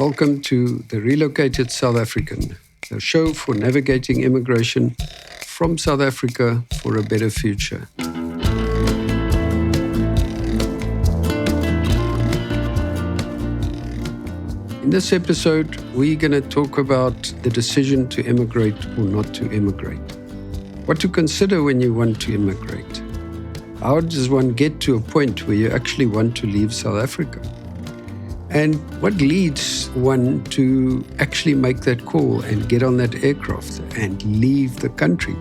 Welcome to the Relocated South African, the show for navigating immigration from South Africa for a better future. In this episode, we're going to talk about the decision to immigrate or not to immigrate. What to consider when you want to immigrate. How does one get to a point where you actually want to leave South Africa? And what leads one to actually make that call and get on that aircraft and leave the country?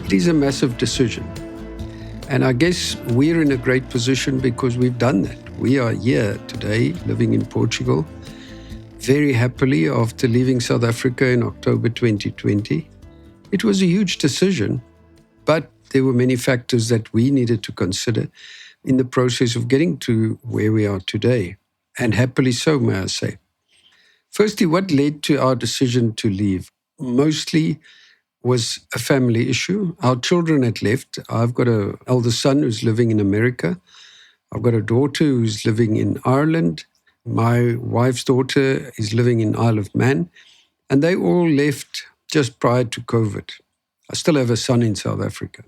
It is a massive decision. And I guess we're in a great position because we've done that. We are here today, living in Portugal, very happily after leaving South Africa in October 2020. It was a huge decision, but there were many factors that we needed to consider in the process of getting to where we are today. And happily so, may I say. Firstly, what led to our decision to leave? Mostly was a family issue. Our children had left. I've got an elder son who's living in America. I've got a daughter who's living in Ireland. My wife's daughter is living in Isle of Man. And they all left just prior to COVID. I still have a son in South Africa.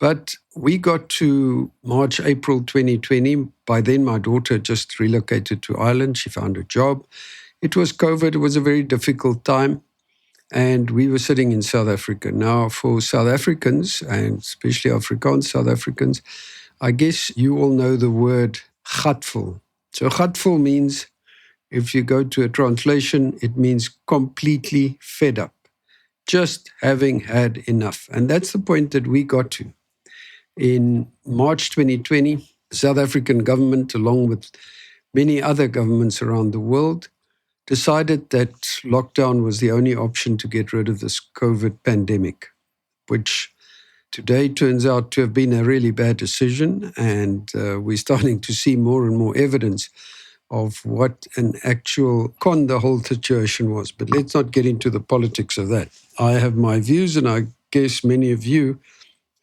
But we got to March, April 2020. By then, my daughter just relocated to Ireland. She found a job. It was COVID. It was a very difficult time. And we were sitting in South Africa. Now, for South Africans, and especially Afrikaans South Africans, I guess you all know the word gatvol. So gatvol means, if you go to a translation, it means completely fed up. Just having had enough. And that's the point that we got to. In March 2020, the South African government, along with many other governments around the world, decided that lockdown was the only option to get rid of this COVID pandemic, which today turns out to have been a really bad decision. And we're starting to see more and more evidence of what an actual con the whole situation was. But let's not get into the politics of that. I have my views, and I guess many of you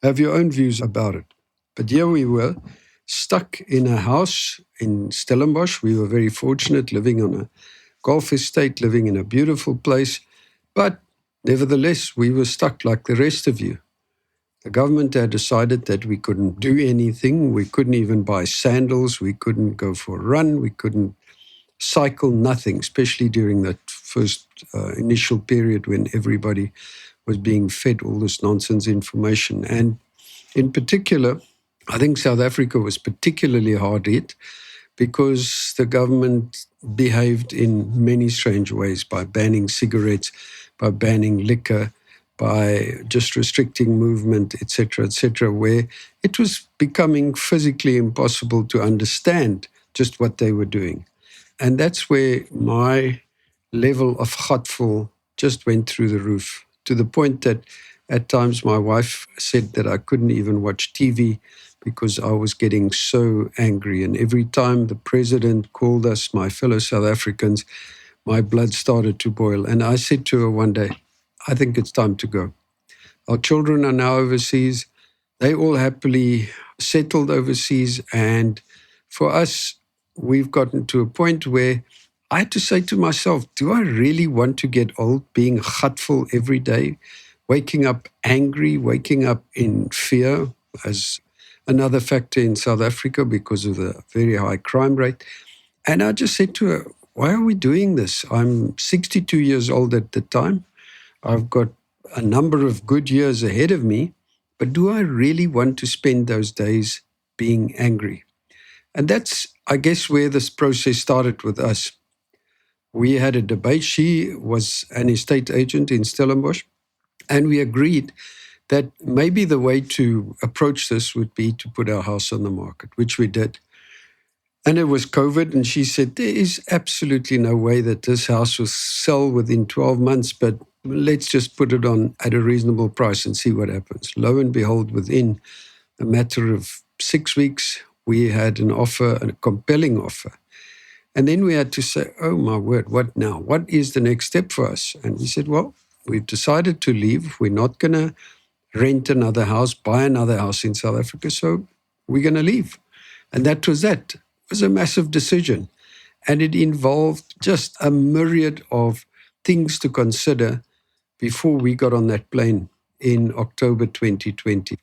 have your own views about it. But here we were, stuck in a house in Stellenbosch. We were very fortunate, living on a golf estate, living in a beautiful place. But nevertheless, we were stuck like the rest of you. The government had decided that we couldn't do anything. We couldn't even buy sandals. We couldn't go for a run. We couldn't cycle, nothing, especially during that first initial period when everybody was being fed all this nonsense information. And in particular, I think South Africa was particularly hard hit because the government behaved in many strange ways by banning cigarettes, by banning liquor, by just restricting movement, etc., where it was becoming physically impossible to understand just what they were doing. And that's where my level of gatvol just went through the roof, to the point that at times my wife said that I couldn't even watch TV because I was getting so angry. And every time the president called us, my fellow South Africans, my blood started to boil. And I said to her one day, I think it's time to go. Our children are now overseas. They all happily settled overseas. And for us, we've gotten to a point where I had to say to myself, do I really want to get old being gatvol every day, waking up angry, waking up in fear as another factor in South Africa because of the very high crime rate? And I just said to her, why are we doing this? I'm 62 years old at the time. I've got a number of good years ahead of me, but do I really want to spend those days being angry? And that's, I guess, where this process started with us. We had a debate. She was an estate agent in Stellenbosch, and we agreed that maybe the way to approach this would be to put our house on the market, which we did. And it was COVID, and she said, there is absolutely no way that this house will sell within 12 months, but let's just put it on at a reasonable price and see what happens. Lo and behold, within a matter of 6 weeks, we had an offer, a compelling offer. And then we had to say, oh my word, what now? What is the next step for us? And we said, well, we've decided to leave. We're not going to rent another house, buy another house in South Africa, so we're going to leave. And that was that. It was a massive decision. And it involved just a myriad of things to consider before we got on that plane in October 2020.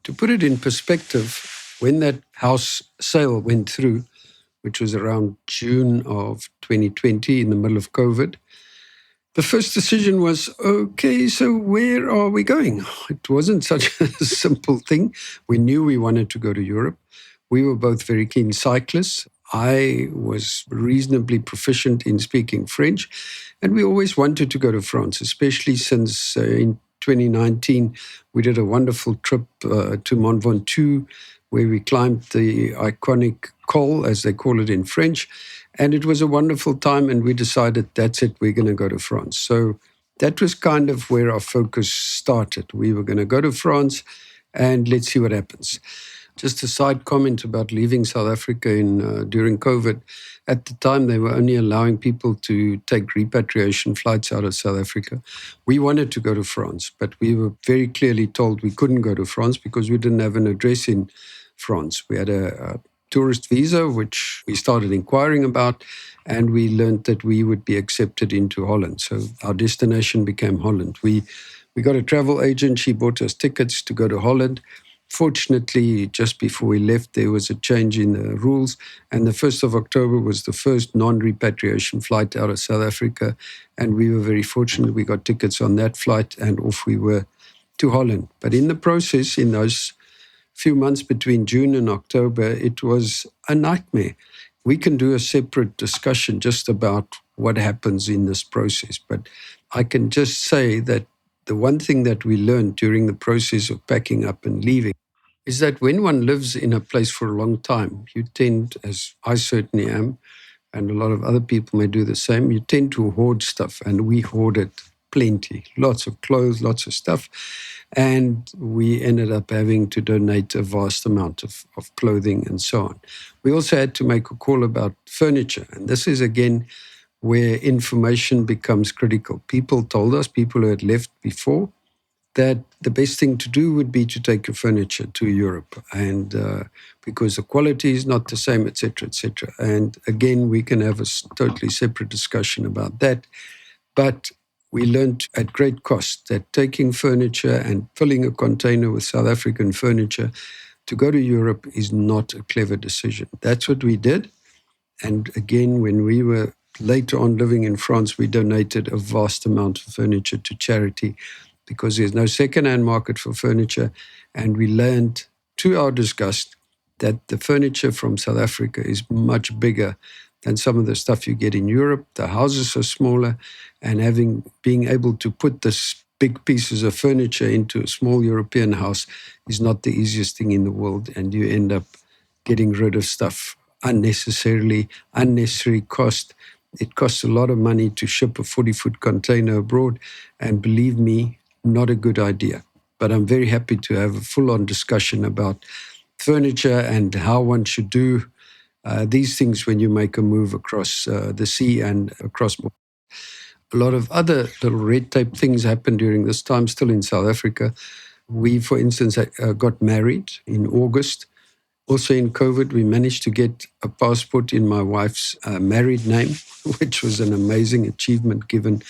To put it in perspective, when that house sale went through, which was around June of 2020 in the middle of COVID, the first decision was, okay, so where are we going? It wasn't such a simple thing. We knew we wanted to go to Europe. We were both very keen cyclists. I was reasonably proficient in speaking French, and we always wanted to go to France, especially since in 2019 we did a wonderful trip to Mont Ventoux, where we climbed the iconic col, as they call it in French. And it was a wonderful time, and we decided that's it, we're going to go to France. So that was kind of where our focus started. We were going to go to France, and let's see what happens. Just a side comment about leaving South Africa during COVID. At the time, they were only allowing people to take repatriation flights out of South Africa. We wanted to go to France, but we were very clearly told we couldn't go to France because we didn't have an address in France. We had a tourist visa, which we started inquiring about, and we learned that we would be accepted into Holland. So our destination became Holland. We got a travel agent. She bought us tickets to go to Holland. Fortunately, just before we left, there was a change in the rules, and the 1st of October was the first non-repatriation flight out of South Africa, and we were very fortunate. We got tickets on that flight, and off we were to Holland. But in the process, in those few months between June and October, it was a nightmare. We can do a separate discussion just about what happens in this process, but I can just say that the one thing that we learned during the process of packing up and leaving is that when one lives in a place for a long time, you tend, as I certainly am, and a lot of other people may do the same, you tend to hoard stuff, and we hoarded plenty, lots of clothes, lots of stuff, and we ended up having to donate a vast amount of clothing and so on. We also had to make a call about furniture, and this is again where information becomes critical. People told us, people who had left before, that the best thing to do would be to take your furniture to Europe, and because the quality is not the same, etc., etc. And again, we can have a totally separate discussion about that. But we learned at great cost that taking furniture and filling a container with South African furniture to go to Europe is not a clever decision. That's what we did. And again, when we were later on living in France, we donated a vast amount of furniture to charity because there's no second-hand market for furniture. And we learned, to our disgust, that the furniture from South Africa is much bigger than some of the stuff you get in Europe. The houses are smaller, and being able to put this big pieces of furniture into a small European house is not the easiest thing in the world, and you end up getting rid of stuff unnecessary cost. It costs a lot of money to ship a 40-foot container abroad, and believe me, not a good idea. But I'm very happy to have a full-on discussion about furniture and how one should do these things when you make a move across the sea and across. A lot of other little red tape things happened during this time, still in South Africa. We, for instance, got married in August. Also in COVID, we managed to get a passport in my wife's married name, which was an amazing achievement given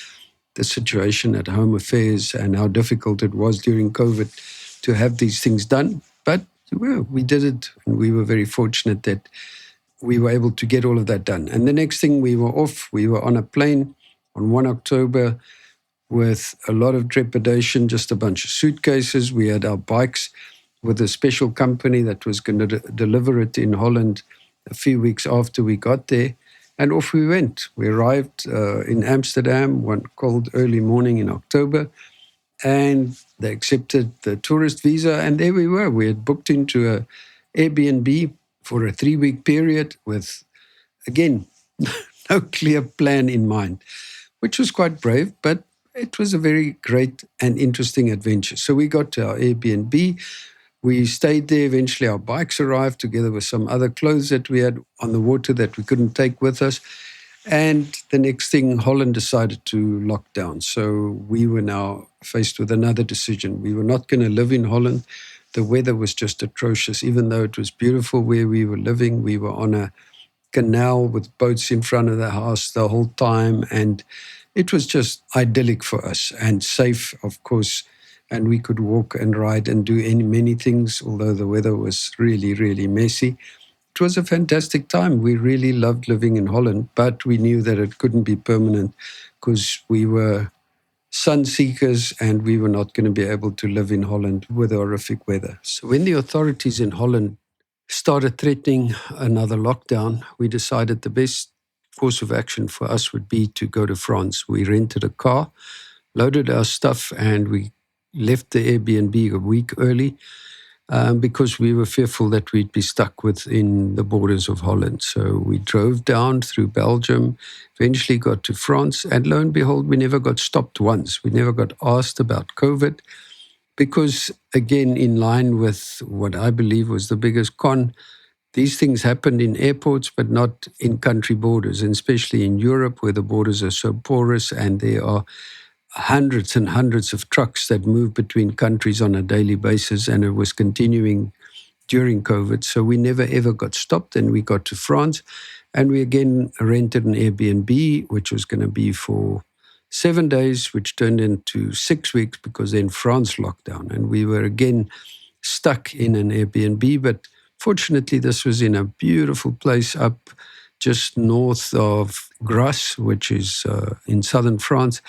the situation at Home Affairs and how difficult it was during COVID to have these things done. But well, we did it, and we were very fortunate that we were able to get all of that done. And the next thing, we were off. We were on a plane on 1 October with a lot of trepidation, just a bunch of suitcases. We had our bikes with a special company that was going to deliver it in Holland a few weeks after we got there. And off we went. We arrived in Amsterdam one cold early morning in October, and they accepted the tourist visa, and there we were. We had booked into an Airbnb for a 3-week period with, again, no clear plan in mind, which was quite brave, but it was a very great and interesting adventure. So we got to our Airbnb. We stayed there. Eventually, our bikes arrived together with some other clothes that we had on the water that we couldn't take with us. And the next thing, Holland decided to lock down. So we were now faced with another decision. We were not going to live in Holland. The weather was just atrocious. Even though it was beautiful where we were living, we were on a canal with boats in front of the house the whole time. And it was just idyllic for us and safe, of course. And we could walk and ride and do many things, although the weather was really, really messy. It was a fantastic time. We really loved living in Holland, but we knew that it couldn't be permanent because we were sun seekers and we were not going to be able to live in Holland with horrific weather. So when the authorities in Holland started threatening another lockdown, we decided the best course of action for us would be to go to France. We rented a car, loaded our stuff, and we left the Airbnb a week early because we were fearful that we'd be stuck within the borders of Holland. So we drove down through Belgium, eventually got to France, and lo and behold, we never got stopped once. We never got asked about COVID because, again, in line with what I believe was the biggest con, these things happened in airports, but not in country borders, and especially in Europe where the borders are so porous and there are hundreds and hundreds of trucks that move between countries on a daily basis, and it was continuing during COVID. So we never ever got stopped, and we got to France, and we again rented an Airbnb, which was going to be for 7 days, which turned into 6 weeks because then France locked down, and we were again stuck in an Airbnb. But fortunately, this was in a beautiful place up just north of Grasse, which is in southern France,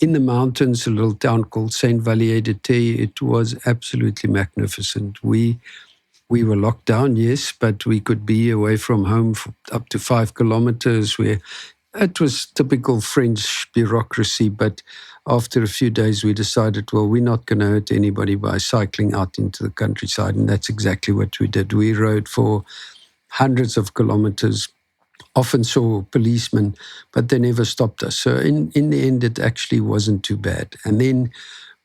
in the mountains, a little town called Saint-Vallier-de-Tay. It was absolutely magnificent. We were locked down, yes, but we could be away from home for up to 5 kilometers. Where it was typical French bureaucracy, but after a few days we decided, well, we're not going to hurt anybody by cycling out into the countryside, and that's exactly what we did. We rode for hundreds of kilometers, often saw policemen, but they never stopped us. So in the end, it actually wasn't too bad. And then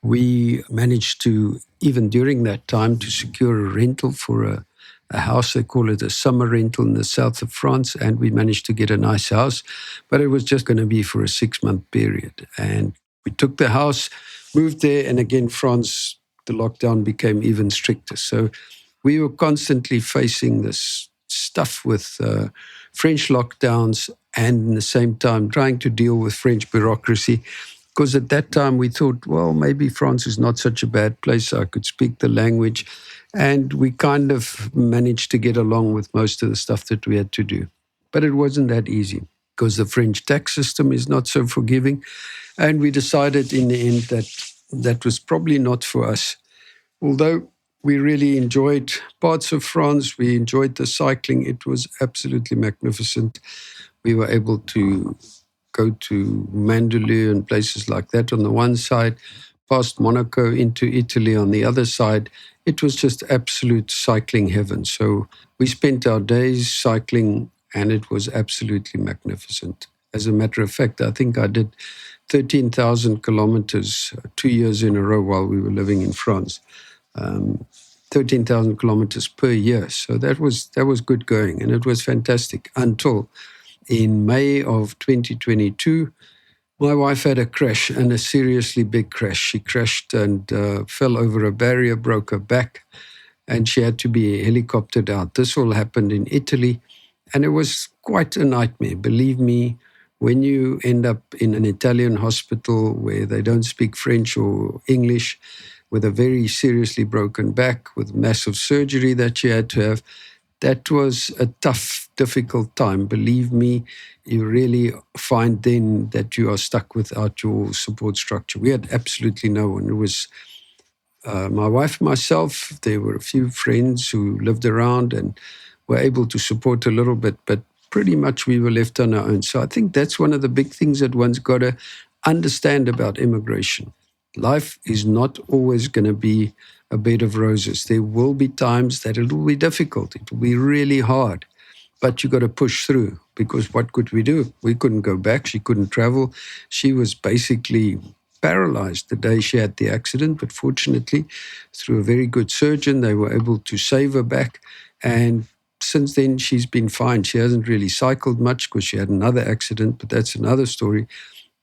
we managed to, even during that time, to secure a rental for a house. They call it a summer rental in the south of France. And we managed to get a nice house, but it was just going to be for a 6-month period. And we took the house, moved there, and again, France, the lockdown became even stricter. So we were constantly facing this stuff with French lockdowns and at the same time trying to deal with French bureaucracy. Because at that time we thought, well, maybe France is not such a bad place. I could speak the language. And we kind of managed to get along with most of the stuff that we had to do. But it wasn't that easy because the French tax system is not so forgiving. And we decided in the end that that was probably not for us. Although we really enjoyed parts of France, we enjoyed the cycling. It was absolutely magnificent. We were able to go to Mandelieu and places like that on the one side, past Monaco into Italy on the other side. It was just absolute cycling heaven. So we spent our days cycling, and it was absolutely magnificent. As a matter of fact, I think I did 13,000 kilometers 2 years in a row while we were living in France. 13,000 kilometers per year. So that was good going, and it was fantastic until in May of 2022, my wife had a crash, and a seriously big crash. She crashed and fell over a barrier, broke her back, and she had to be helicoptered out. This all happened in Italy, and it was quite a nightmare. Believe me, when you end up in an Italian hospital where they don't speak French or English, with a very seriously broken back, with massive surgery that she had to have, that was a tough, difficult time. Believe me, you really find then that you are stuck without your support structure. We had absolutely no one. It was my wife and myself. There were a few friends who lived around and were able to support a little bit, but pretty much we were left on our own. So I think that's one of the big things that one's got to understand about immigration. Life is not always going to be a bed of roses. There will be times that it will be difficult. It will be really hard, but you got to push through, because what could we do? We couldn't go back. She couldn't travel. She was basically paralyzed the day she had the accident, but fortunately, through a very good surgeon, they were able to save her back. And since then, she's been fine. She hasn't really cycled much because she had another accident, but that's another story.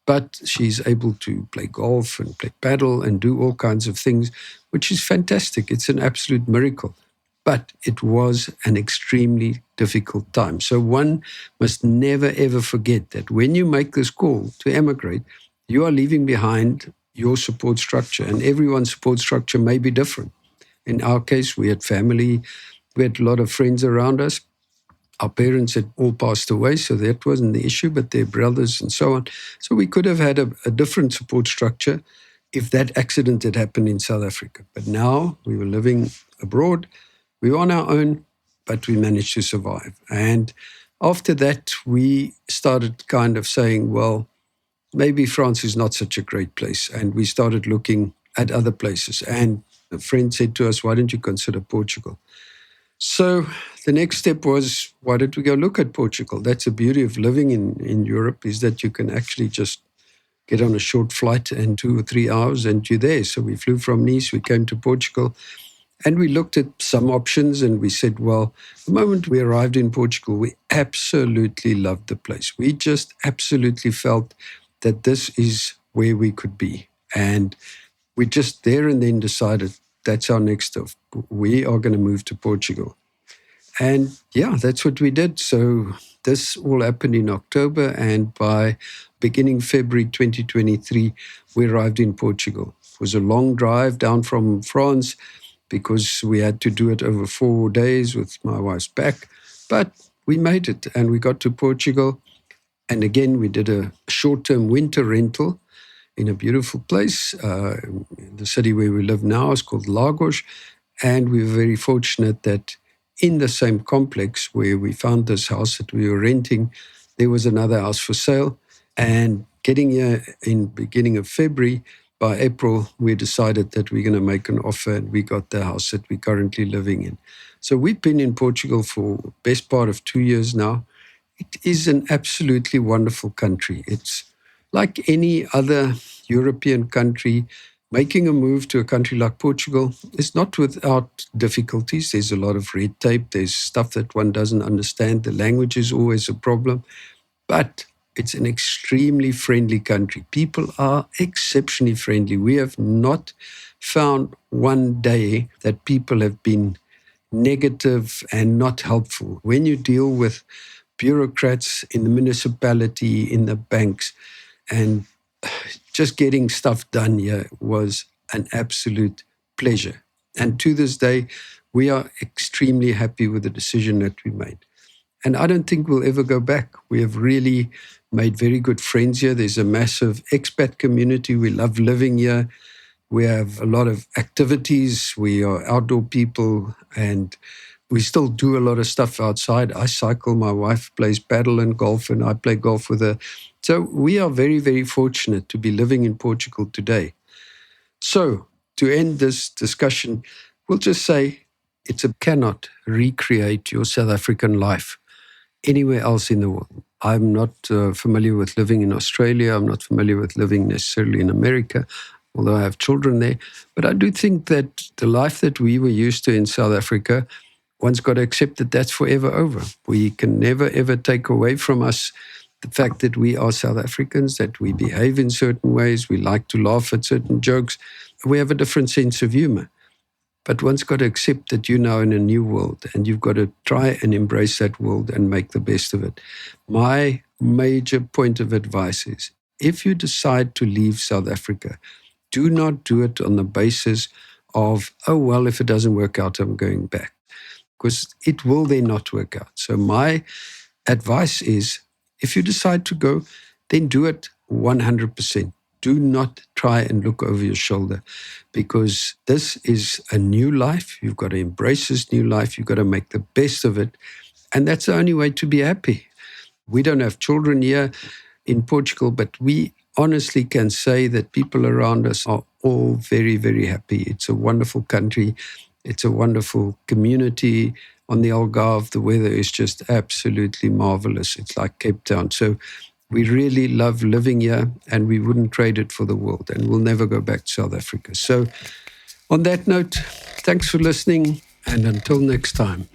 But she's able to play golf and play paddle and do all kinds of things, which is fantastic. It's an absolute miracle. But it was an extremely difficult time. So one must never, ever forget that when you make this call to emigrate, you are leaving behind your support structure, and everyone's support structure may be different. In our case, we had family, we had a lot of friends around us. Our parents had all passed away, so that wasn't the issue, but their brothers and so on. So we could have had a different support structure if that accident had happened in South Africa. But now we were living abroad. We were on our own, but we managed to survive. And after that, we started kind of saying, well, maybe France is not such a great place. And we started looking at other places. And a friend said to us, why don't you consider Portugal? So the next step was, why don't we go look at Portugal? That's the beauty of living in Europe, is that you can actually just get on a short flight and 2 or 3 hours and you're there. So we flew from Nice, we came to Portugal, and we looked at some options and we said, well, the moment we arrived in Portugal, we absolutely loved the place. We just absolutely felt that this is where we could be. And we just there and then decided that's our next step. We are going to move to Portugal. And yeah, that's what we did. So this all happened in October, and by beginning February 2023, we arrived in Portugal. It was a long drive down from France because we had to do it over 4 days with my wife's back. But we made it and we got to Portugal. And again, we did a short-term winter rental in a beautiful place. The city where we live now is called Lagos. And we were very fortunate that in the same complex where we found this house that we were renting, there was another house for sale. And getting here in beginning of February, by April, we decided that we're going to make an offer, and we got the house that we're currently living in. So we've been in Portugal for the best part of 2 years now. It is an absolutely wonderful country. It's like any other European country. Making a move to a country like Portugal is not without difficulties. There's a lot of red tape. There's stuff that one doesn't understand. The language is always a problem. But it's an extremely friendly country. People are exceptionally friendly. We have not found one day that people have been negative and not helpful. When you deal with bureaucrats in the municipality, in the banks, and just getting stuff done here was an absolute pleasure. And to this day, we are extremely happy with the decision that we made. And I don't think we'll ever go back. We have really made very good friends here. There's a massive expat community. We love living here. We have a lot of activities. We are outdoor people, and we still do a lot of stuff outside. I cycle, my wife plays paddle and golf, and I play golf with her. So we are very, very fortunate to be living in Portugal today. So to end this discussion, we'll just say cannot recreate your South African life anywhere else in the world. I'm not familiar with living in Australia. I'm not familiar with living necessarily in America, although I have children there. But I do think that the life that we were used to in South Africa, one's got to accept that that's forever over. We can never, ever take away from us the fact that we are South Africans, that we behave in certain ways, we like to laugh at certain jokes. We have a different sense of humor. But one's got to accept that you're now in a new world, and you've got to try and embrace that world and make the best of it. My major point of advice is, if you decide to leave South Africa, do not do it on the basis of, oh, well, if it doesn't work out, I'm going back. Because it will then not work out. So my advice is, if you decide to go, then do it 100%. Do not try and look over your shoulder, because this is a new life. You've got to embrace this new life. You've got to make the best of it. And that's the only way to be happy. We don't have children here in Portugal, but we honestly can say that people around us are all very, very happy. It's a wonderful country. It's a wonderful community. On the Algarve, the weather is just absolutely marvelous. It's like Cape Town. So we really love living here, and we wouldn't trade it for the world, and we'll never go back to South Africa. So on that note, thanks for listening, and until next time.